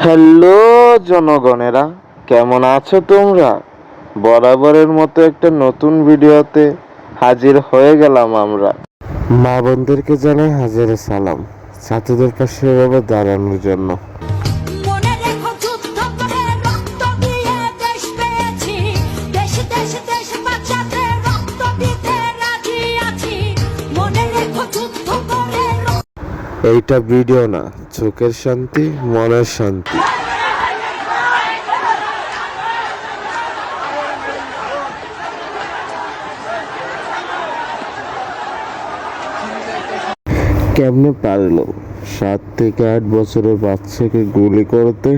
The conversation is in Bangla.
হ্যালো জনগণেরা, কেমন আছো তোমরা? বরাবরের মতো একটা নতুন ভিডিওতে হাজির হয়ে গেলাম আমরা। মা বোনদেরকে জানাই হাজারে সালাম, ছাত্রদের পাশে এভাবে দাঁড়ানোর জন্য। এইটা ভিডিও না, চোখের শান্তি, মনের শান্তি। কেমনে পারলো 7 থেকে 8 বছরের বাচ্চাকে গুলি করতে?